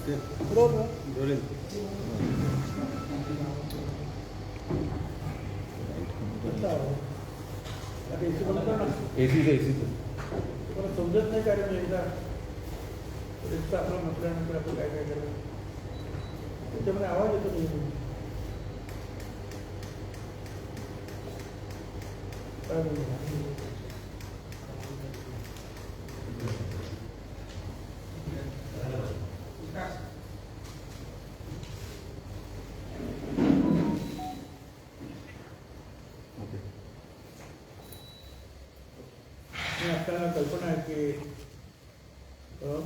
मला समजत नाही कारण एकदा रिक्षा आपलं म्हटल्यानंतर आपण काय काय केलं त्याच्यामध्ये आवाज येतो तुम्ही काय आपल्याला कल्पना आहे की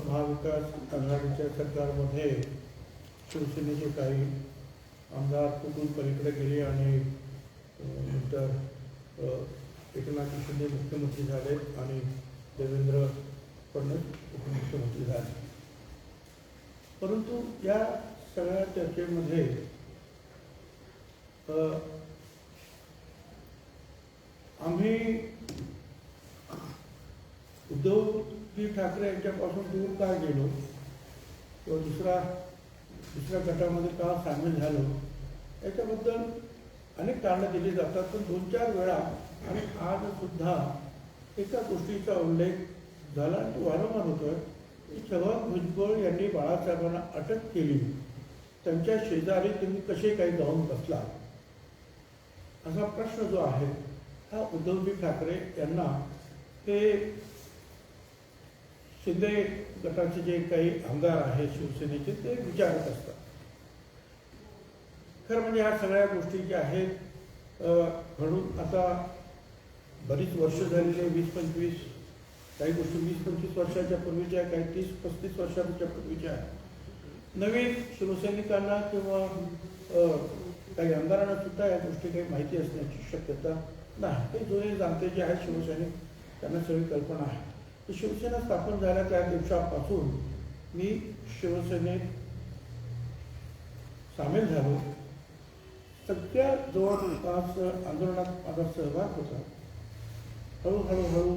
महाविकास आघाडीच्या सरकारमध्ये शिवसेनेचे काही आमदार कुठून पलीकडे गेले आणि नंतर एकनाथ शिंदे मुख्यमंत्री झाले आणि देवेंद्र फडणवीस उपमुख्यमंत्री झाले. परंतु या सगळ्या चर्चेमध्ये आम्ही उद्धवजी ठाकरे यांच्यापासून दूर का गेलो किंवा दुसऱ्या गटामध्ये का सामील झालो याच्याबद्दल अनेक कारणं दिली जातात. पण 2-4 वेळा आणि आज सुद्धा एका गोष्टीचा उल्लेख झाला आणि तो वारंवार होतोय की छगन भुजबळ यांनी बाळासाहेबांना अटक केली, त्यांच्या शेजारी तुम्ही कसे काही जाऊन बसला असा प्रश्न जो आहे हा उद्धवजी ठाकरे यांना ते शिंदे गटाचे जे काही आमदार आहेत शिवसेनेचे ते विचारत असतात. खरं म्हणजे ह्या सगळ्या गोष्टी ज्या आहेत म्हणून आता बरीच वर्ष झालेली 20-25 काही गोष्टी 20-25 वर्षाच्या पूर्वीच्या काही 30-35 वर्षांच्या पूर्वीच्या नवीन शिवसैनिकांना किंवा काही आमदारांना सुद्धा या गोष्टी काही माहिती असण्याची शक्यता नाही. ते जुने जाणते जे आहेत शिवसैनिक त्यांना सगळी कल्पना आहे. शिवसेना स्थापन झाल्या त्या दिवसापासून मी शिवसेनेत सामील झालो. सगळ्या जवळपास आंदोलनात माझा सहभाग होता. हळूहळू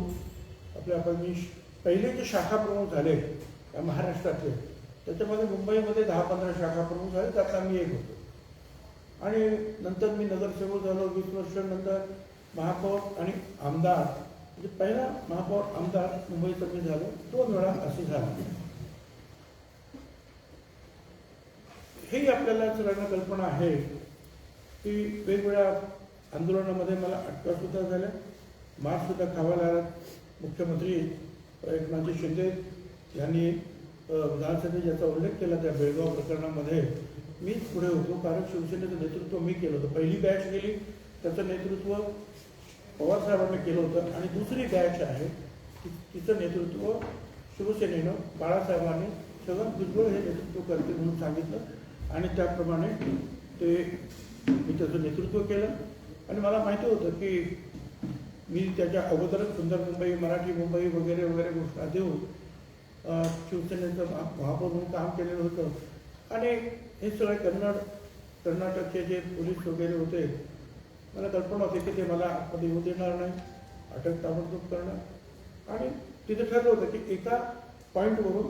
आपण मी पहिले जे शाखा प्रमुख झाले महाराष्ट्रातले त्याच्यामध्ये मुंबईमध्ये 10-15 शाखा प्रमुख झाले त्यातला मी एक होतो. आणि नंतर मी नगरसेवक झालो. 20 वर्षानंतर महापौर आणि आमदार म्हणजे पहिला महापौर आमदार मुंबईचा मी झालो. 2 वेळा असे झाले. हे आपल्याला सगळ्यांना कल्पना आहे की वेगवेगळ्या आंदोलनामध्ये मला अटका सुद्धा झाल्या, मार सुद्धा खावा लागला. मुख्यमंत्री एकनाथ शिंदे यांनी विधानसभेत ज्याचा उल्लेख केला त्या बेळगाव प्रकरणामध्ये मीच पुढे होतो कारण शिवसेनेचं नेतृत्व मी केलं होतं. पहिली बॅच गेली त्याचं नेतृत्व पवारसाहेबांनी केलं होतं आणि दुसरी बॅच आहे तिचं नेतृत्व शिवसेनेनं बाळासाहेबांनी छगन भुजबळ हे नेतृत्व करते म्हणून सांगितलं आणि त्याप्रमाणे ते मी त्याचं नेतृत्व केलं. आणि मला माहिती होतं की मी त्याच्या अगोदरच सुंदर मुंबई, मराठी मुंबई वगैरे वगैरे घोषणा देऊन शिवसेनेचं महापौर म्हणून काम केलेलं होतं. आणि हे सगळे कर्नाटकचे जे पोलीस वगैरे होते मला कल्पना होती की ते मला आतमध्ये येऊ देणार नाही, अटक ताबडतोब करणार. आणि तिथे ठरलं होतं की एका पॉईंटवरून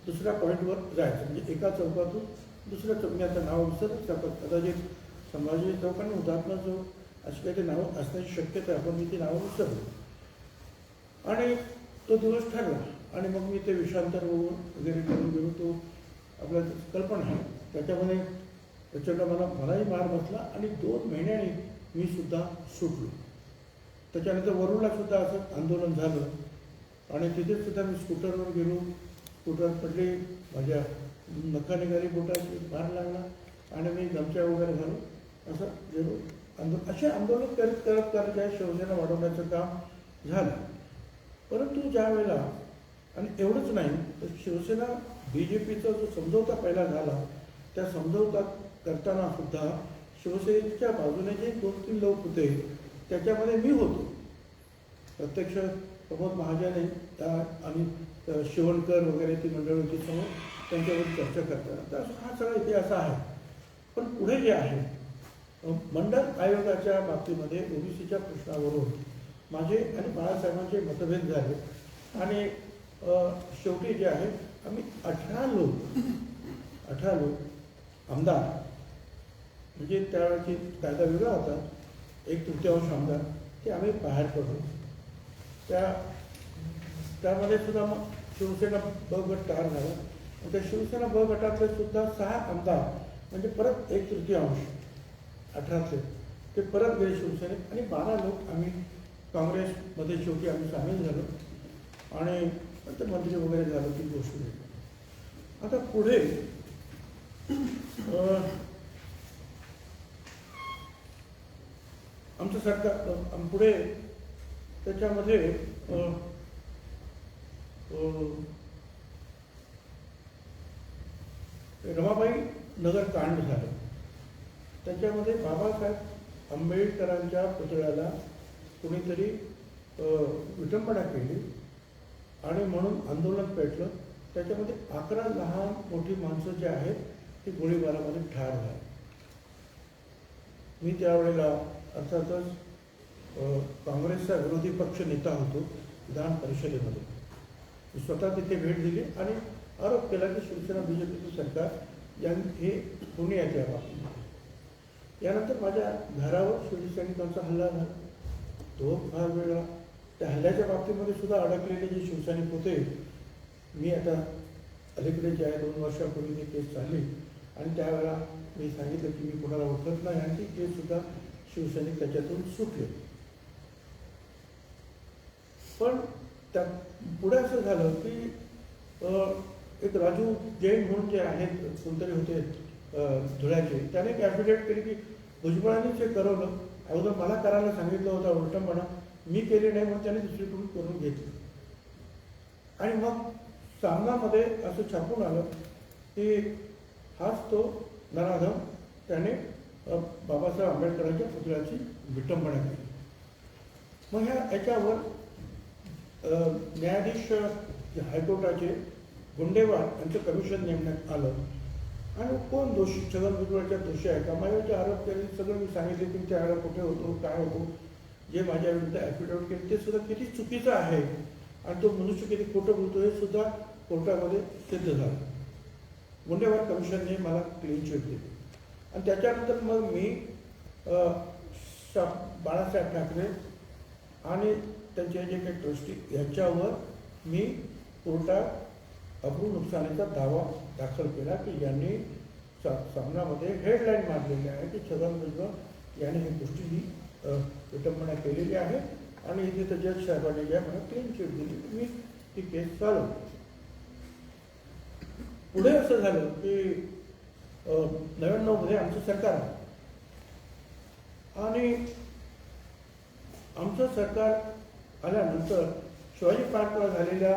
दुसऱ्या पॉईंटवर जायचं म्हणजे एका चौकातून दुसऱ्या चौकाचं नाव विसरत चौकात कदाचित संभाजी चौक आणि हुतात्मा चौक अशी काही ते नावं असण्याची शक्यता आहे. पण मी ती नावं विसरलो आणि तो दिवस ठरला आणि मग मी ते विषांतर होऊन वगैरे करून गेलो. तो आपल्याला कल्पना आहे त्याच्यामध्ये प्रचंड मलाही मार बसला आणि 2 महिन्यांनी मी सुद्धा सुटलो. त्याच्यानंतर वरुडला सुद्धा असं आंदोलन झालं आणि तिथे सुद्धा मी स्कूटरवर गेलो. स्कूटर पडली, माझ्या नखा निघाली, बोटाची मार लागला आणि मी गमच्या वगैरे घालून असं गेलो. असे आंदोलन करत या शिवसेना वाढवण्याचं काम झालं. परंतु ज्या वेळेला आणि एवढंच नाही तर शिवसेना BJPचा जो समझोता पहिला झाला त्या समझोता करताना सुद्धा शिवसेनेच्या बाजूने जे 2-3 लोक होते त्याच्यामध्ये मी होतो. प्रत्यक्ष प्रमोद महाजन आणि शिवणकर वगैरे ती मंडळी होती समोर त्यांच्यावर चर्चा करताना. तर हा सगळा इतिहास आहे. पण पुढे जे आहे मंडल आयोगाच्या बाबतीमध्ये OBCच्या प्रश्नावरून माझे आणि बाळासाहेबांचे मतभेद झाले आणि शेवटी जे आहे आम्ही 18 लोक 18 लोक आमदार, म्हणजे त्यावेळेची कायदा वेगळा होता, 1/3 आमदार, ते आम्ही बाहेर पडलो. त्यामध्ये सुद्धा मग शिवसेना ब गट तयार झाला. त्या शिवसेना ब गटातले सुद्धा 6 आमदार, म्हणजे परत 1/3 18तले ते परत गेले शिवसेनेत, आणि 12 लोक आम्ही काँग्रेसमध्ये शेवटी आम्ही सामील झालो आणि ते मंत्री वगैरे झालो ती गोष्ट वेगळी. आता पुढे आमचं सरकार पुढे त्याच्यामध्ये रमाबाई नगर कांड झालं. त्याच्यामध्ये बाबासाहेब आंबेडकरांच्या पुतळ्याला कुणीतरी विटंबना केली आणि म्हणून आंदोलन पेटलं. त्याच्यामध्ये 11 लहान मोठी माणसं जी आहेत ती गोळीबारामध्ये ठार झाली. मी त्यावेळेला अर्थातच काँग्रेसचा विरोधी पक्ष नेता होतो विधान परिषदेमध्ये. मी स्वतः तिथे भेट दिली आणि आरोप केला की शिवसेना BJPचं सरकार हे कोणी आहे त्या बाबतीमध्ये. यानंतर माझ्या घरावर शिवसेना सैनिकांचा हल्ला झाला, तो फार वेगळा. त्या हल्ल्याच्या बाबतीमध्ये सुद्धा अडकलेले जे शिवसैनिक होते, मी आता अलीकडे जे आहे 2 वर्षापूर्वी ती केस चालली आणि त्यावेळेला मी सांगितलं की मी कोणाला ओळखत नाही आणि ती केससुद्धा शिवसैनिक त्याच्यातून सुटले. पण त्या पुढे असं झालं की एक राजू जैन म्हणून जे आहेत कोणतरी होते धुळ्याचे, त्याने एक ॲफिडेविट केली की भुजबळांनीच हे करवलं, अगोदर मला करायला सांगितलं होतं उलटंपणा, मी केली नाही म्हणून त्याने दुसरीकडून करून घेतली. आणि मग सामनामध्ये असं छापून आलं की हाच तो नराधम, त्याने बाबासाहेब आंबेडकरांच्या पुतळ्याची विटंबना केली. मग याच्यावर न्यायाधीश हायकोर्टाचे गुंडेवार यांचं कमिशन नेमण्यात आलं. आणि कोण दोषी, छगन भुजबळच्या दोषी आहे का, माझ्यावर जे आरोप केले सगळं मी सांगितले की त्यावेळेला कुठे होतो, काय होतो, जे माझ्या विरुद्ध ॲफिडेविट केले ते सुद्धा किती चुकीचं आहे आणि तो मनुष्य किती खोटं बोलतो हे सुद्धा कोर्टामध्ये सिद्ध झालं. गुंडेवार कमिशनने मला क्लीन चिट दिली. आणि त्याच्यानंतर मग मी बाळासाहेब ठाकरे आणि त्यांचे जे काही ट्रस्टी यांच्यावर मी कोर्टात अब्रू नुकसानीचा दावा दाखल केला की यांनी सामनामध्ये हेडलाईन मारलेली आहे की छगन भुजबळ यांनी ही गोष्टी ही विटंबना केलेली आहे आणि इथे तर जज साहेबांनी ज्या मला क्लीन चिट दिली, मी ती केस चालवली. पुढे असं झालं की 99 आमचं सरकार आलं आणि आमचं सरकार आल्यानंतर शिवाजी पार्कला झालेल्या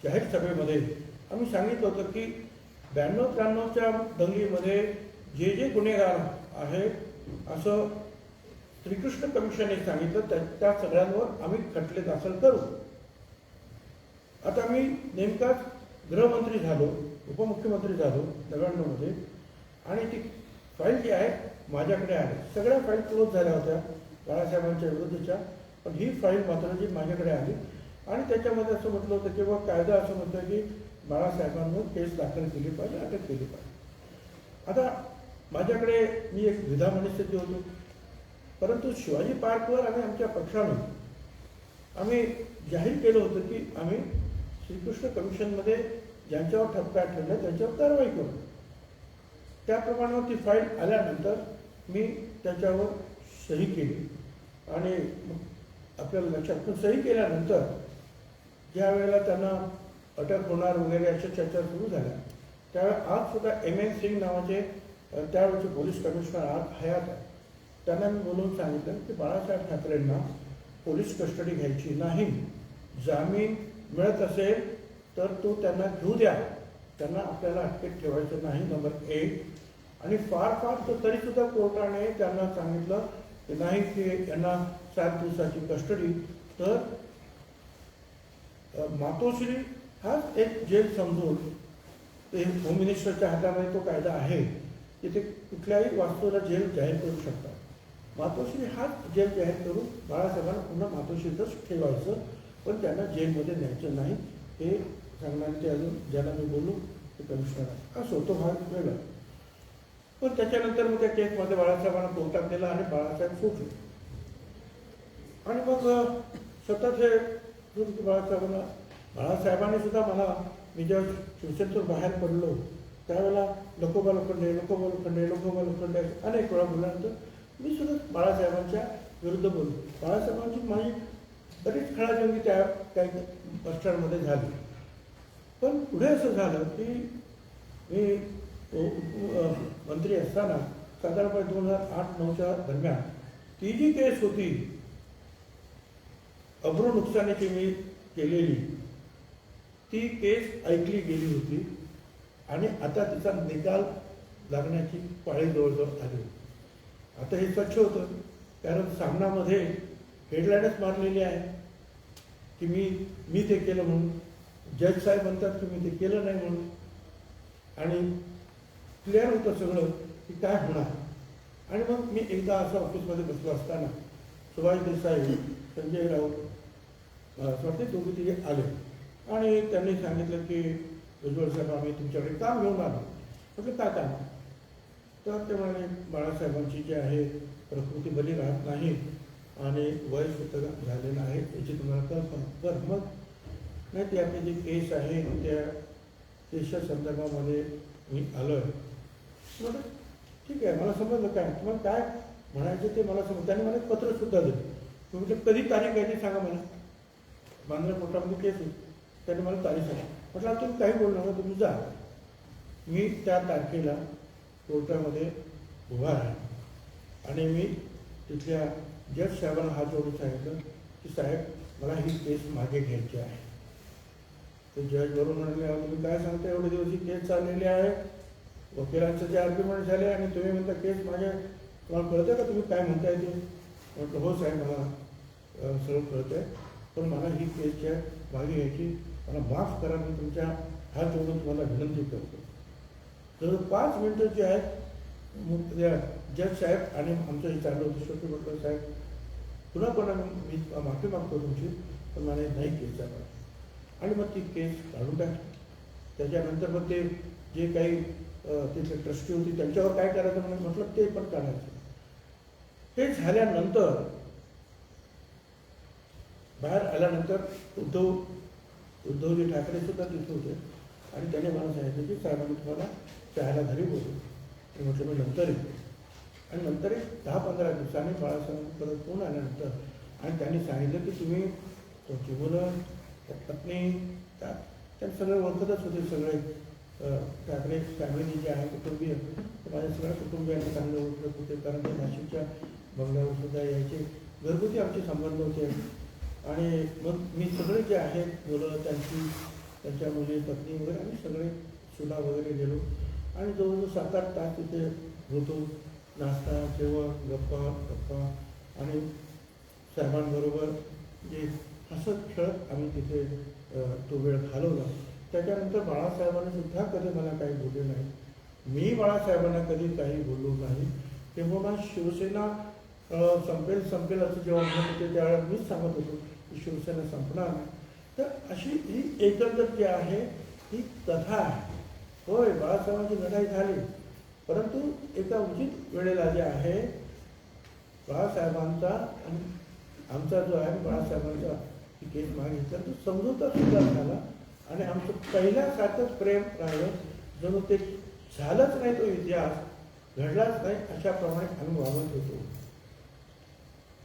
जाहीर सभेमध्ये आम्ही सांगितलं होतं की 92-93च्या दंगलीमध्ये जे जे गुन्हेगार आहेत असं श्रीकृष्ण कमिशनने सांगितलं त्या सगळ्यांवर आम्ही खटले दाखल करू. आता मी नेमकाच गृहमंत्री झालो, उपमुख्यमंत्री झालो 99 आणि ती फाईल जी आहे माझ्याकडे आली. सगळ्या फाईल क्लोज झाल्या होत्या बाळासाहेबांच्या विरुद्धच्या, पण ही फाईल मात्र जी माझ्याकडे आली आणि त्याच्यामध्ये असं म्हटलं होतं की बाबा कायदा असं म्हणतं की बाळासाहेबांवर केस दाखल केली पाहिजे, अटक केली पाहिजे. आता माझ्याकडे मी एक विधा मनस्थिती होतो, परंतु शिवाजी पार्कवर आम्ही आमच्या पक्षाने आम्ही जाहीर केलं होतं की आम्ही श्रीकृष्ण कमिशनमध्ये ज्यांच्यावर ठपका ठरला त्यांच्यावर कारवाई करू. त्याप्रमाणे ती फाईल आल्यानंतर मी त्याच्यावर सही केली आणि आपल्याला लक्षात पण सही केल्यानंतर ज्या वेळेला त्यांना अटक होणार वगैरे अशा चर्चा सुरू झाल्या त्यावेळेला आज सुद्धा M.N. सिंग नावाचे त्यावेळेचे पोलीस कमिशनर हयात आहे, त्यांना मी बोलून सांगितलं की बाळासाहेब ठाकरेंना पोलीस कस्टडी घ्यायची नाही, जामीन मिळत असेल तर तो त्यांना घेऊ द्या, त्यांना आपल्याला अटकेत ठेवायचं नाही, नंबर 1. आणि फार तरीसुद्धा कोर्टाने त्यांना सांगितलं की नाही की यांना 7 दिवसाची कस्टडी. तर मातोश्री हाच एक जेल समजून ते होम मिनिस्टरच्या हातामध्ये तो कायदा आहे की ते कुठल्याही वास्तूला जेल जाहीर करू शकतात. मातोश्री हाच जेल जाहीर करून बाळासाहेबांना पुन्हा मातोश्रीतच ठेवायचं, पण त्यांना जेलमध्ये न्यायचं नाही हे सांगण्याचे अजून ज्यांना मी बोलू ते कमिशनर असो, तो भाग वेगळा. पण त्याच्यानंतर मग त्या केसमध्ये बाळासाहेबांना कोर्टात नेला आणि बाळासाहेब सुटले. आणि मग सतत हे बाळासाहेबांनी सुद्धा मला, मी जेव्हा शिवसेनेतून बाहेर पडलो त्यावेळेला लोकोबा लोखंडे अनेक वेळा बोलल्यानंतर मी सुद्धा बाळासाहेबांच्या विरुद्ध बोललो. बाळासाहेबांची माझी बरीच खळाजंगी त्या काही बसस्टँडमध्ये झाली. पण पुढे असं झालं की मी मंत्री असताना साधारणपणे 2008-09च्या दरम्यान ती जी केस होती अब्रू नुकसानीची मी केलेली, ती केस ऐकली गेली होती आणि आता तिचा निकाल लागण्याची पाळी जवळजवळ आली. आता हे स्वच्छ होतं, कारण सामनामध्ये हेडलाईनच मारलेली आहे की मी ते केलं म्हणून. जज साहेब म्हणतात की मी ते केलं नाही म्हणून. आणि क्लिअर होतं सगळं की काय होणार. आणि मग मी एकदा असं ऑफिसमध्ये बसलो असताना सुभाष देसाई, संजय राऊत, स्वतः दोघे तिघे आले आणि त्यांनी सांगितलं की उज्ज्वल साहेब, आम्ही तुमच्याकडे काम घेऊन आलो. म्हटलं काय काम? तर ते म्हणाले बाळासाहेबांची जी आहे प्रकृती बरी राहत नाही आणि वय सुद्धा झालेलं आहे, याची तुम्हाला कल्पना. तर मग नाही, ती आपली जी केस आहे त्या केसच्या संदर्भामध्ये मी आलो आहे. म्हटलं ठीक आहे, मला समजलं काय तुम्हाला काय म्हणायचं ते मला समजलं. त्यांनी मला पत्रसुद्धा दिलं. मी म्हटलं कधी तारीख आहे ते सांगा मला. बांद्रा कोर्टामध्ये केस होती, त्यांनी मला तारीख सांगा. म्हटलं तुम्ही काही बोलू नका, तुम्ही जा. मी त्या तारखेला कोर्टामध्ये उभा राहिलो आणि मी तिथल्या जज साहेबांना हात जोडून सांगितलं की साहेब मला ही केस मागे घ्यायची आहे. ते जज बरोबर म्हणाले, तुम्ही काय सांगता, एवढे दिवस ही केस चाललेली आहे, वकिलांचं जे आर्ग्युमेंट झाले आणि तुम्ही म्हणता केस माझ्या, तुम्हाला कळतं का तुम्ही काय म्हणताय ते? म्हटलं हो साहेब, मला सगळं कळतं आहे, पण मला ही केसच्या मागे घ्यायची, मला माफ करा, मी तुमच्या हात जोडून तुम्हाला विनंती करतो. जवळ 5 मिनटं जे आहेत जज साहेब आणि आमचं हे चाललं होतं, शेवटी म्हटलं साहेब पुन्हा पुन्हा मी माफी मागतो तुमची, पण मला नाही केस चालला. आणि मग ती केस काढून टाकली. त्याच्यानंतर मग ते जे काही तिथले ट्रस्टी होती त्यांच्यावर काय करायचं म्हणून म्हटलं ते पण काढायचं. ते झाल्यानंतर बाहेर आल्यानंतर उद्धवजी ठाकरे सुद्धा तिथे होते आणि त्याने मला सांगितलं की साहेबांनी तुम्हाला चहाला घरी बोलू. म्हटलं मी नंतर येतो. आणि नंतर 10-15 दिवसांनी बाळासाहेब परत फोन आल्यानंतर आणि त्यांनी सांगितलं की तुम्ही तुमची मुलं, पत्नी, त्या सगळे ओळखतच होते. सगळे ठाकरे फॅमिली जे आहे कुटुंबीय, माझ्या सगळ्या कुटुंबियांना चांगले ओळखत होते, कारण ते नाशिकच्या बंगल्यावर सुद्धा यायचे. घरगुती आमचे संबंध होते. आणि मग मी सगळे जे आहेत मुलं, त्यांच्या मुली, पत्नी वगैरे आम्ही सगळे सुना वगैरे गेलो आणि जवळजवळ 7-8 तास तिथे होतो. नाश्ता, जेवण, गप्पा आणि साहेबांबरोबर जे हसत खेळत आम्ही तिथे तो वेळ घालवला. त्याच्यानंतर बाळासाहेबांनी सुद्धा कधी मला काही बोलले नाही, मी बाळासाहेबांना कधी काही बोललो नाही. तेव्हा शिवसेना संपेल असं जेव्हा म्हणत होते त्यावेळेला मीच सांगत होतो की शिवसेना संपणार नाही. तर अशी ही एकंदर जी आहे ही कथा आहे. होय, बाळासाहेबांची लढाई झाली, परंतु एका उचित वेळेला जे आहे बाळासाहेबांचा आणि आमचा जो आहे बाळासाहेबांचा ही केस मागे घेतला तो समजूता सुद्धा झाला आणि आमचं पहिल्यासारखंच प्रेम राहिलं. जणू ते झालंच नाही, तो इतिहास घडलाच नाही, अशाप्रमाणे आम्ही वागत होतो.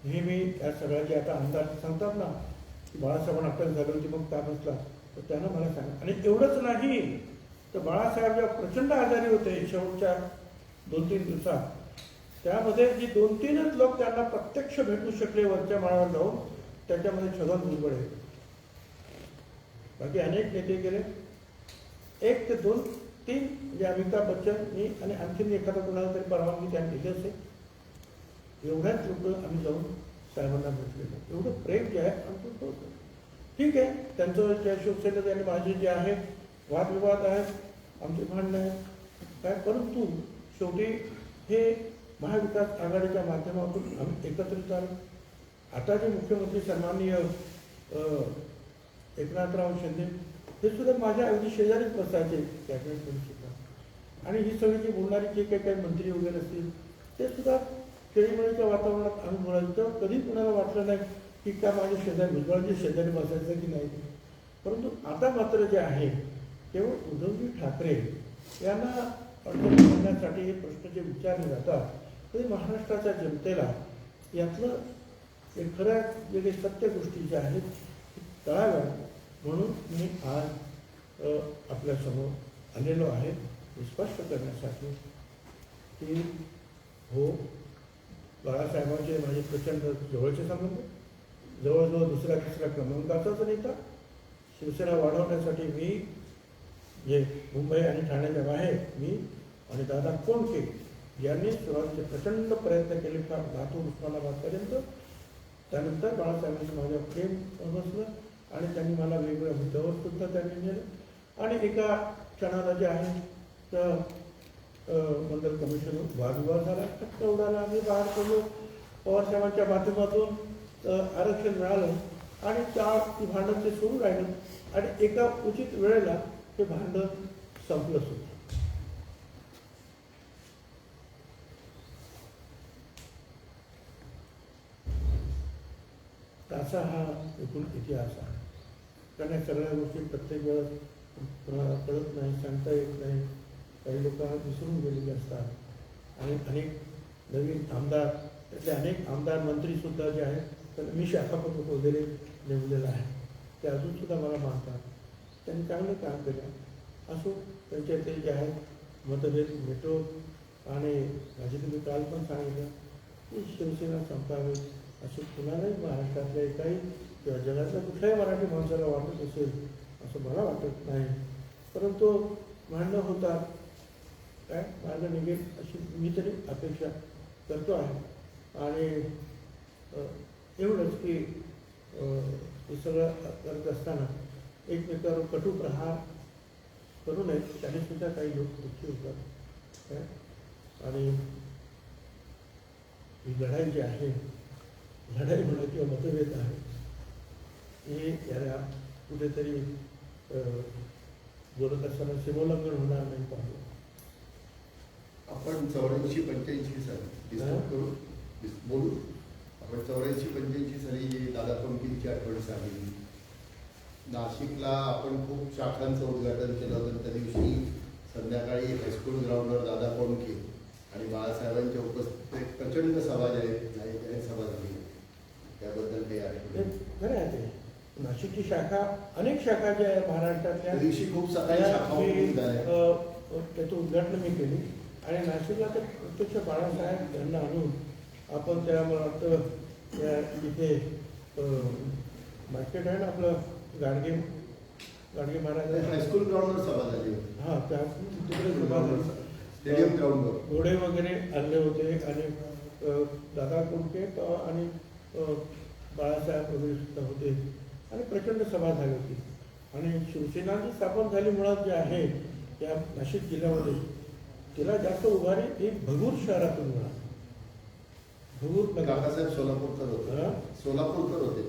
नेहमी या सगळ्याचे आता आमदार सांगतात ना की बाळासाहेबांना अटक झाली होती मग का बसला, तर त्यानं मला सांगा. आणि एवढंच नाही तर बाळासाहेब जेव्हा प्रचंड आजारी होते शेवटच्या 2-3 दिवसात, त्यामध्ये जी 2-3च लोक त्यांना प्रत्यक्ष भेटू शकले वरच्या माळावर जाऊन, त्याच्यामध्ये छगन भुजबळ, बाकी अनेक नेते गेले. 1 ते 2-3 म्हणजे अमिताभ बच्चन, मी आणि आणखीन एखादा कोणाला तरी परवानगी त्यांनी दिली असेल. एवढ्याच लोक आम्ही जाऊन साहेबांना भेटलेलो. एवढं प्रेम जे आहे आमचं होतं. ठीक आहे, त्यांचं ज्या शिवसेनेचं आणि माझे जे आहे वादविवाद आहेत, आमचे भांडणं आहेत काय, परंतु शेवटी हे महाविकास आघाडीच्या माध्यमातून आम्ही एकत्रित आलो. आता जे मुख्यमंत्री सन्माननीय एकनाथराव शिंदे हे सुद्धा माझ्या अगदी शेजारीच बसायचे कॅबिनेटमध्ये सुद्धा. आणि ही सगळी जी बोलणारी जे काही मंत्री वगैरे असतील ते सुद्धा खेळीमेळीच्या वातावरणात आम्ही बोलायचो. तेव्हा कधी कुणाला वाटलं नाही की का माझ्या शेजारी भुजबळांच्या शेजारी बसायचं की नाही. परंतु आता मात्र जे आहे केवळ उद्धवजी ठाकरे यांना अडचण करण्यासाठी हे प्रश्न जे विचारले जातात ते महाराष्ट्राच्या जनतेला यातलं एक खऱ्या जे काही सत्य गोष्टी ज्या आहेत कळाव्या म्हणून मी आज आपल्यासमोर आलेलो आहे हे स्पष्ट करण्यासाठी की हो, बाळासाहेबांचे माझे प्रचंड जवळचे संबंध, जवळजवळ दुसऱ्या तिसऱ्या क्रमांकाचाच नेता. शिवसेना वाढवण्यासाठी मी जे मुंबई आणि ठाण्याच्या बाहेर मी आणि दादा कोंडके यांनी सुरुवातीचे प्रचंड प्रयत्न केले फार लातूर उस्मानाबादपर्यंत. त्यानंतर बाळासाहेबांचं माझ्यावर प्रेम बसलं आणि त्यांनी मला वेगवेगळ्या मुद्द्यावर सुद्धा त्यांनी नेलं आणि एका क्षणाला जे आहे तर मंडल कमिशन वादविवाद झाला, टक्का उडाला, आम्ही बाहेर पडलो. पवारसाहेबांच्या माध्यमातून आरक्षण मिळालं आणि ती भांडण ते सुरू राहिलं आणि एका उचित वेळेला ते भांडण संपलं सुद्धा. असा हा एकूण इतिहास आहे. कारण या सगळ्या गोष्टी प्रत्येक वेळेस कोणाला कळत नाही, सांगता येत नाही. काही लोक विसरून गेलेले असतात आणि अनेक नवीन आमदार त्यातले अनेक आमदार मंत्रीसुद्धा जे आहेत तर मी शाखाप्रमुख वगैरे नेमलेलं आहे ते अजूनसुद्धा मला मानतात. त्यांनी चांगलं काम केलं असो. त्यांच्यातले जे आहेत मतभेद मिटो आणि माझे तुम्ही काल पण सांगितलं की शिवसेना संपावी असं कुणालाही महाराष्ट्रातल्या एकाही किंवा जगातल्या कुठल्याही मराठी माणसाला वाटत असेल असं मला वाटत नाही. परंतु भांडणं होतात, काय मार्ग निघेल अशी मी तरी अपेक्षा करतो आहे. आणि एवढंच की हे सगळं करत असताना एकमेकावर कटू प्रहार करू नयेत. त्यानेसुद्धा काही लोक दुःखी होतात काय. आणि ही लढाई जी आहे, लढाई म्हणा किंवा मतभेद आहे हे याला कुठेतरी बोलत असताना सीमोल्लंघन होणार नाही पाहिजे. आपण 84-85 साली बोलू. आपण 84-85 साली दादा कोंडकेंची आठवण सांगितली. नाशिकला आपण खूप शाखांचं उद्घाटन केलं होतं. त्या दिवशी संध्याकाळी हायस्कूल ग्राउंडवर दादा कोंडके आणि बाळासाहेबांच्या उपस्थितीत एक प्रचंड सभा सभा झाली. त्याबद्दल काही आठवण? खरं आहे ते. नाशिकची शाखा अनेक शाखा ज्या आहेत महाराष्ट्रातल्या दिवशी खूप सकाळी त्याचं उद्घाटन मी केली आणि नाशिकला तर प्रत्यक्ष बाळासाहेब यांना आणून आपण त्या मला वाटतं त्या इथे मार्केट आहे ना आपलं गाडगे महाराज हायस्कूल ग्राउंडवर सभा झाली. हां, त्या तिकडे स्टेडियम ग्राउंडवर घोडे वगैरे आणले होते आणि दादा कोंडके आणि बाळासाहेब वगैरे सुद्धा होते आणि प्रचंड सभा झाली होती. आणि शिवसेना जी स्थापन झाली मुळात जे आहे या नाशिक जिल्ह्यामध्ये तिला जास्त उभारी ही भगूर शहरातून मिळाली. भगूर काकासाहेब सोलापूरकर होते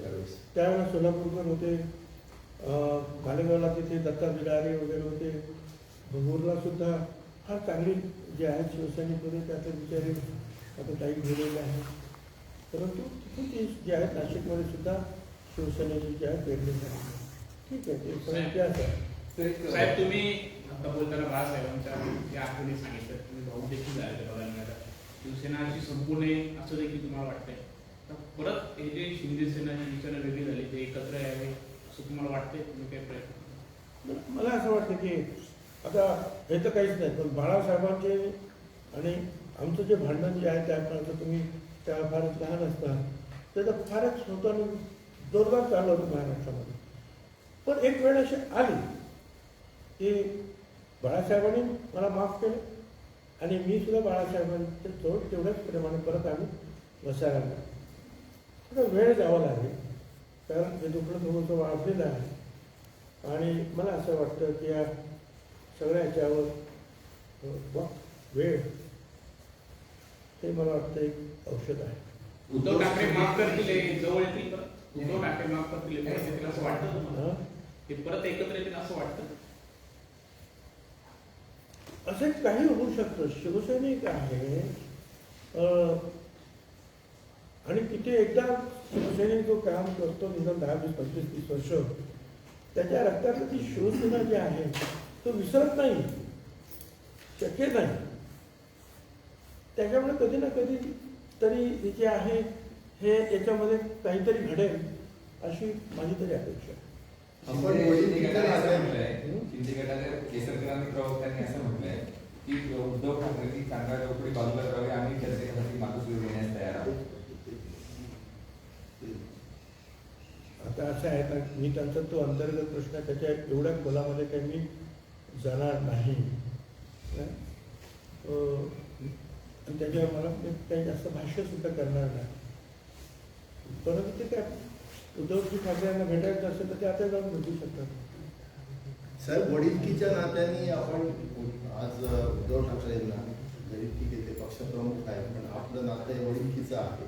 त्यावेळेला सोलापूरकर होते. मालेगावला तिथे दत्ता बिलारी वगैरे होते. भगूरला सुद्धा फार चांगली जे आहेत शिवसैनिक होते त्यातले विचारे आता काही गेलेले आहेत. परंतु तिथून ते जे आहेत नाशिकमध्ये सुद्धा शिवसेनेचे जे आहेत वेगळे झाले. ठीक आहे, ते पण इतिहास आहे. साहेब तुम्ही आता बोलताना बाळासाहेबांच्या त्या आठवणी सांगितलं, तुम्ही भाऊ देखील झाले ते बघायला मिळालं. शिवसेनाची संपूर्ण असं देखील तुम्हाला वाटतंय तर परत हे जे शिंदे सेनाची शिवसेना वेगळी झाली ते एकत्र यावे असं तुम्हाला वाटतंय? तुम्ही काय प्रयत्न? मला असं वाटतं की आता हे तर काहीच नाही, पण बाळासाहेबांचे आणि आमचं जे भांडण जे आहे त्यापर्यंत तुम्ही त्या फारच लहान असतात ते तर फारच होतं आणि जोरदार चाललं होतं महाराष्ट्रामध्ये. पण एक वेळ अशी आली की बाळासाहेबांनी मला माफ केलं आणि मी सुद्धा बाळासाहेबांच्या जवळ तेवढ्याच प्रेमाने परत आम्ही बसायला लागलो. थोडं वेळ जावं लागेल कारण हे दुखणं थोडंसं वाढलेलं आहे आणि मला असं वाटतं की या सगळ्या ह्याच्यावर वेळ हे मला वाटतं एक औषध आहे. उद्धव ठाकरे माफ करतील, जवळ येतील. उद्धव ठाकरे माफ करतील असं वाटतं तुम्हाला? हे परत एकत्र येतील असं वाटतं? असं काही होऊ शकतं. शिवसैनिक आहे आणि तिथे एकदा शिवसैनिक जो काम करतो निदान 10, 20, 25, 30 वर्ष, त्याच्या रक्तातली ती शिवसेना जी आहे तो विसरत नाही, शक्य नाही. त्याच्यामुळे कधी ना कधी तरी जे आहे हे याच्यामध्ये काहीतरी घडेल अशी माझी तरी अपेक्षा आहे. आपण वडील शिंदे गटाच्या केसरकरांनी प्रवक्त्यांनी असं म्हटलंय की उद्धव ठाकरेंनी कांदा चौकडी बाजूला करावी, आम्ही चर्चेसाठी मातोश्री देण्यास तयार आहोत. आता असं आहे ना, मी त्यांचा तो अंतर्गत प्रश्न त्याच्या एवढ्या खोलामध्ये काही मी जाणार नाही. आणि त्याच्यावर मला काही जास्त भाष्य सुद्धा करणार नाही. परंतु ते काय उद्धवजी ठाकरेंना भेटायचं असेल तर ते आता जाऊन भेटू शकतात. सर, वडीलकीच्या नात्याने आपण आज उद्धव ठाकरेंना, जरी ठीक आहे ते पक्षप्रमुख आहे, पण आपलं नातं हे वडीलकीचं आहे.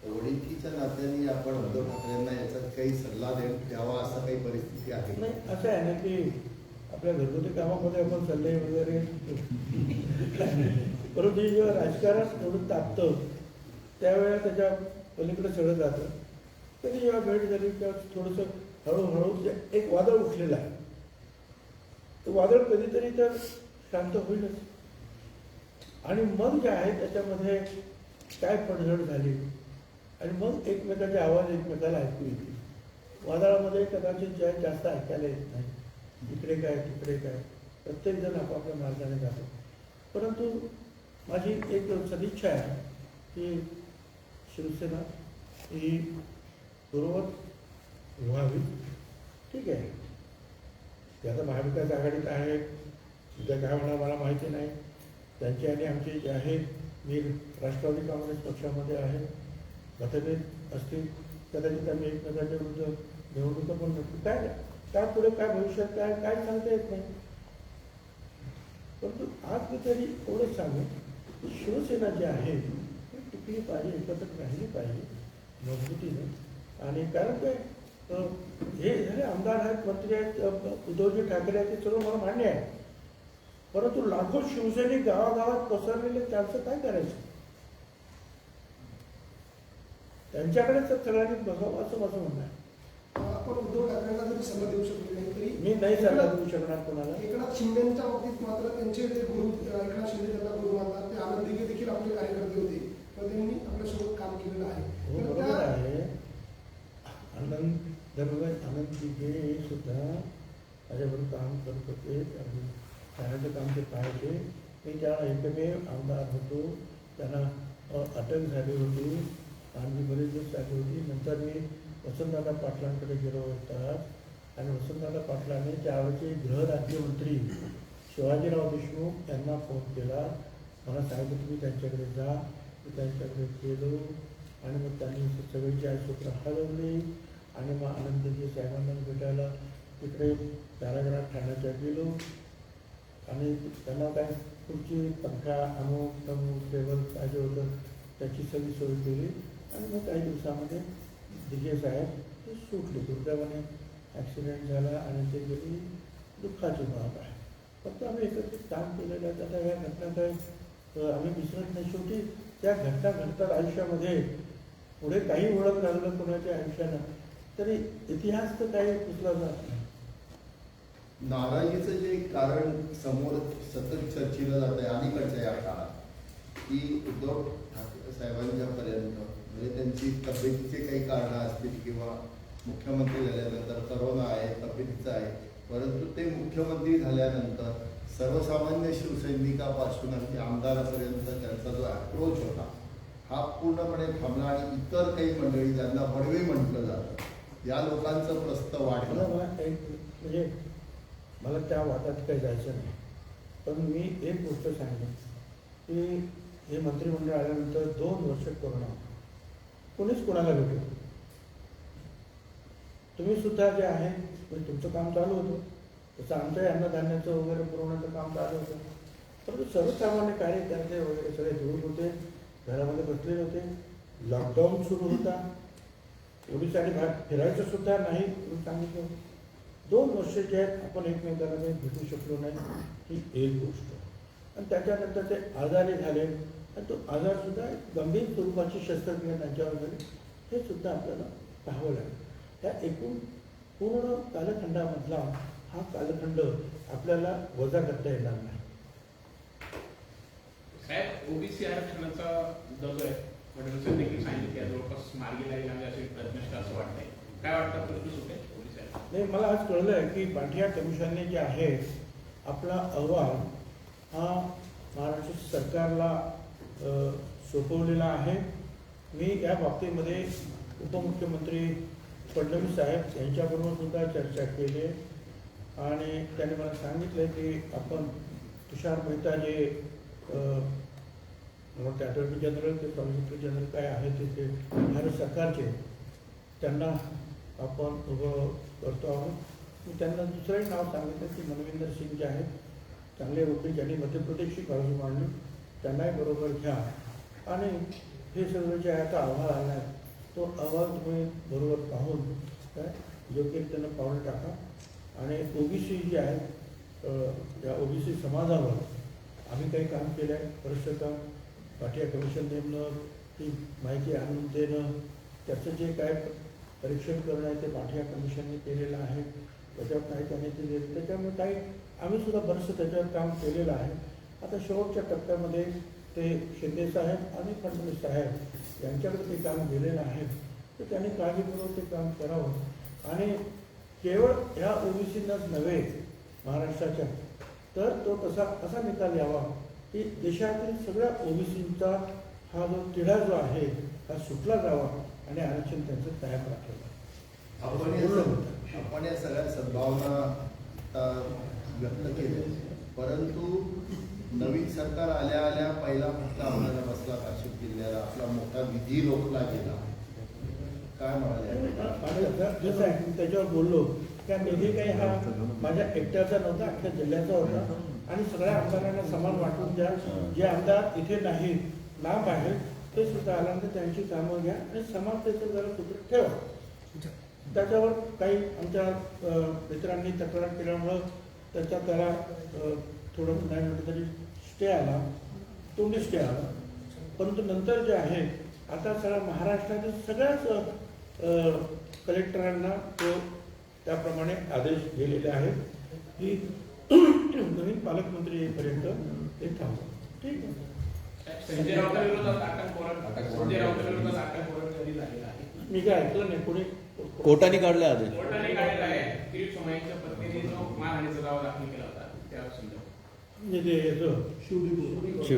तर वडीलकीच्या नात्याने आपण उद्धव ठाकरेंना याचा काही सल्ला द्यावा असं काही परिस्थिती आहे? नाही, असं आहे ना की आपल्या घरगुती कामामध्ये आपण सल्ले वगैरे परंतु जेव्हा राजकारण थोडं तापतं त्यावेळेला त्याच्या पलीकडे सगळं जातं. कधी जेव्हा भेट झाली तेव्हा थोडंसं हळूहळू एक वादळ उठलेलं आहे. तो वादळ कधीतरी तर शांत होईलच. आणि मग जे आहे त्याच्यामध्ये काय पडझड झाली आणि मग एकमेकांचे आवाज एकमेकाला ऐकू येतील. वादळामध्ये कदाचित जे जास्त ऐकायला येत नाही, इकडे काय तिकडे काय, प्रत्येकजण आपापल्या मार्गाने जातो. परंतु माझी एक सदिच्छा आहे की शिवसेना ही पूर्ववत व्हावी. ठीक आहे, ते आता महाविकास आघाडीत आहे, उद्या काय होणार मला माहिती नाही. त्यांची आणि आमची जे आहे, मी राष्ट्रवादी काँग्रेस पक्षामध्ये आहे, मतभेद असतील कदाचित आम्ही एकमेकांच्या विरुद्ध निवडणुका पण नसतो. काय पुढे काय भविष्यात काय काय सांगता येत नाही. परंतु आज मी तरी एवढंच सांगेन की शिवसेना जी आहे ती टिकली पाहिजे, एकत्र राहिली पाहिजे मजबूतीने. आणि कारण काय हे झाले आमदार आहेत, मंत्री आहेत, उद्धवजी ठाकरे आहेत, ते सर्व मला मान्य आहे. परंतु लाखो शिवसैनिक गावागावात पसरलेले त्यांचं काय करायचं? त्यांच्याकडेच सगळ्यांनी बघावं असं माझं म्हणणं आहे. आपण उद्धव ठाकरेंना जरी सल्ला देऊ शकलो नाही तरी मी नाही सल्ला देऊ शकणार कोणाला. एकनाथ शिंदेच्या बाबतीत मात्र त्यांचे जे गुरु, एकनाथ शिंदे त्यांना गुरु मानतात, ते आनंद दिघे देखील आपले कार्यकर्ते होते, तर त्यांनी आपल्यासोबत काम केलेलं आहे. हो, बरोबर आहे. आनंद दिघे सुद्धा माझ्याबरोबर काम करत होते. त्याचं काम ते पाहायचे. मी त्या एकमेव आमदार होतो. त्यांना अटक झाली होती आणि बरेच दिवस झाली होती. नंतर मी वसंतदादा पाटलांकडे गेलो होतात आणि वसंतदादा पाटलांनी त्यावेळेचे गृहराज्यमंत्री शिवाजीराव देशमुख यांना फोन केला. मला सांगितलं तुम्ही त्यांच्याकडे जा. मी त्यांच्याकडे गेलो आणि मग त्यांनी सगळीची सूत्र हलवली आणि मग आनंद दिघे साहेबांना भेटायला तिकडे कारागृहात ठाण्याच्या गेलो आणि त्यांना काय खुर्ची, पंखा, अमुक तमुक टेबल पाहिजे होतं त्याची सगळी सोय केली आणि मग काही दिवसामध्ये दिघे साहेब ते सुटले. दुर्दैवाने ॲक्सिडेंट झाला आणि ते गेली. दुःखाची बाब आहे. फक्त आम्ही एकत्रित काम केलेलं आहे. आता ह्या घटना काय आम्ही विसरत नाही. शेवटी त्या घटना घडतात आयुष्यामध्ये. पुढे काही ओळख लागलं कोणाच्या आयुष्यानं तरी इतिहास तर काही पुसला जात नाही. नाराजीचं जे कारण समोर सतत चर्चेलं जात आहे अलीकडच्या या काळात, की उद्धव ठाकरे साहेबांच्यापर्यंत म्हणजे त्यांची तब्येतीचे काही कारणं असतील किंवा मुख्यमंत्री झाल्यानंतर करोना आहे, तब्येतीचं आहे, परंतु ते मुख्यमंत्री झाल्यानंतर सर्वसामान्य शिवसैनिकापासून अगदी आमदारापर्यंत त्यांचा जो अप्रोच होता हा पूर्णपणे थांबला आणि इतर काही मंडळी ज्यांना बडवे म्हटलं जातं या लोकांचं प्रस्त वाढलं. म्हणजे मला त्या वादात काही जायचं नाही. पण मी एक गोष्ट सांगेन की हे मंत्रिमंडळ आल्यानंतर 2 वर्ष कोरोना होता. कोणीच कोणाला भेटलं. तुम्ही सुद्धा जे आहे म्हणजे तुमचं काम चालू होतं, तसं आमच्या अन्नधान्याचं वगैरे पुरवण्याचं काम चालू होतं. परंतु सर्वसामान्य कार्यकर्ते वगैरे सगळे दूर होते, घरामध्ये बसलेले होते. लॉकडाऊन सुरू होता. पोलिसांनी बाहेर फिरायचं सुद्धा नाही म्हणून सांगितलं. 2 वर्ष जे आहेत आपण एकमेकांना काही भेटू शकलो नाही ही एक गोष्ट. आणि त्याच्यानंतर ते आजारी झाले आणि तो आजारसुद्धा एक गंभीर स्वरूपाची शस्त्रक्रिया त्यांच्यावर झाली, हे सुद्धा आपल्याला पाहावं लागेल. त्या एकूण पूर्ण कालखंडामधला हा कालखंड आपल्याला वजा करता येणार नाही. साहेब, ओबीसी आरक्षणाचा मुद्दा जो आहे फडणवीस देखील सांगितलं की या जवळपास मार्गी लागेल आणि असे प्रश्न असं वाटतंय. काय वाटतं प्रश्न सुटे ओबीसी आरक्षण? नाही, मला आज कळलं आहे की पाठिया कमिशनने जे आहे आपला अहवाल हा महाराष्ट्र सरकारला सोपवलेला आहे. मी या बाबतीमध्ये उपमुख्यमंत्री फडणवीस साहेब यांच्याबरोबर सुद्धा चर्चा केली आहे आणि त्यांनी मला सांगितलं की आपण तुषार मेहता जे अटॉर्नी जनरल ते सॉलिसिटर जनरल काय आहे ते भारत सरकारचे, त्यांना आपण उभं करतो आहोत. मी त्यांना दुसरंही नाव सांगितलं की मनविंदर सिंग जे आहेत चांगले वकील, ज्यांनी मध्य प्रदेशची बाजू मांडली, त्यांनाही बरोबर घ्या आणि हे सगळं जे आहे आता अहवाल आला आहे तो अहवाल तुम्ही बरोबर पाहून काय योग्य त्यांना पाऊल टाका. आणि ओबीसी जे आहेत या ओबीसी समाजावर आम्ही काही काम केलं आहे, बरंचसं काम पाठिया कमिशन नेमणं, ती माहिती आणून देणं, त्याचं जे काय परीक्षण करणं आहे ते पाठिया कमिशनने केलेलं आहे. त्याच्यावर काही त्यांनी दिलेलं, त्याच्यामुळे काही आम्ही सुद्धा बरंचसं त्याच्यावर काम केलेलं आहे. आता शेवटच्या टप्प्यामध्ये ते शिंदे साहेब आणि फडणवीस साहेब यांच्याकडे ते काम गेलेलं आहे, तर त्यांनी काळजीपूर्वक ते काम करावं आणि केवळ ह्या ओबीसींनाच नव्हे महाराष्ट्राच्या, तर तो असा निकाल यावा की देशातील सगळ्या ओबीसींचा हा जो तिढा जो आहे हा सुटला जावा आणि आरक्षण त्यांचं कायम राखेल. आपण या सगळ्या सद्भावना व्यक्त केल्या, परंतु नवीन सरकार आल्या आल्या पहिला फटका आम्हाला बसला नाशिक जिल्ह्याला, आपला मोठा निधी रोखला गेला. काय म्हणाले? जसं आहे मी त्याच्यावर बोललो, त्या निधी काही हा माझ्या एकट्याचा नव्हता, अख्ख्या जिल्ह्याचा होता आणि सगळ्या आमदारांना समान वाटून द्या. जे आमदार इथे नाहीत, लांब आहेत, ते सुद्धा आल्यानंतर त्यांची कामं घ्या आणि समानतेचं जरा सूत्र ठेवा. त्याच्यावर काही आमच्या मित्रांनी तक्रार केल्यामुळं त्याला थोडं नाही म्हटलं तरी स्टे आला, तोंडी स्टे आला. परंतु नंतर जे आहे आता सगळ्या महाराष्ट्रातील सगळ्याच कलेक्टरांना तो त्याप्रमाणे आदेश दिलेले आहेत की नवीन पालकमंत्री येईपर्यंत ते थांबवा. ठीक आहे. संजय राऊतांच्या विरोधात संजय राऊतांच्या विरोधात अटक कधी झालेला आहे? मी काय ऐकलं नाही, कोणी कोर्टाने काढले आदेश. कोर्टाने काढलेला आहे. किरीट सोमय्यांच्या पत्नीने जो मानहानीचा दावा दाखल केला होता त्या संदर्भात म्हणजे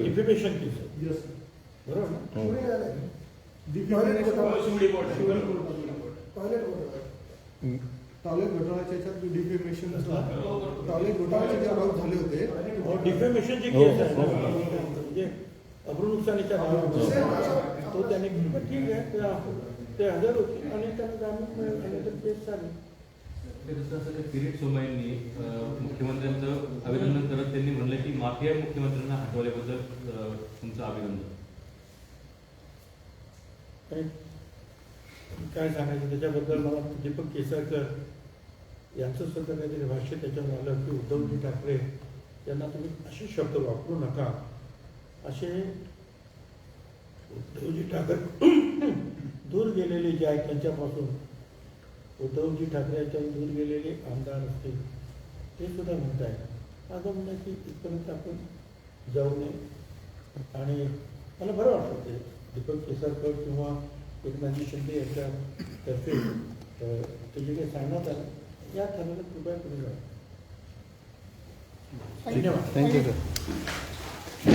डिफेमेशन केस बरोबर ना? पुढे आलंय. शिवडी बोर्ड टॉयलेट घोटाळ्याच्या याच्यात डिफेमेशन टॉयलेट घोटाळ्याचे जे आरोप झाले होते, डिफेमेशनची केस आहे ना, म्हणजे अब्रुनुकसानीच्या नावावर तो त्याने ठीक आहे ते हजर होते आणि त्यांना जामीन मिळाला तर केस झाली. किरीट सोमय्यांनी मुख्यमंत्र्यांचं अभिनंदन करत त्यांनी म्हणलं की माफिया मुख्यमंत्र्यांना हटवल्याबद्दल तुमचं अभिनंदन. काय सांगायचं त्याच्याबद्दल मला दीपक केसरकर यांचं सुद्धा काहीतरी भाष्य त्याच्यावर आलं की उद्धवजी ठाकरे यांना तुम्ही असे शब्द वापरू नका. असे उद्धवजी ठाकरे दूर गेलेले जे आहेत त्यांच्यापासून उद्धवजी ठाकरे यांच्यावर दूर गेलेले आमदार असतील ते सुद्धा म्हणत आहेत. माझं म्हणणं की इथपर्यंत आपण जाऊ नये आणि मला बरं वाटतं ते दीपक केसरकर किंवा एकनाथजी शिंदे यांच्यातर्फे ते जे काही सांगण्यात आलं या ठरलेलं कृपया पुढे जाऊ. धन्यवाद. Thank you sir.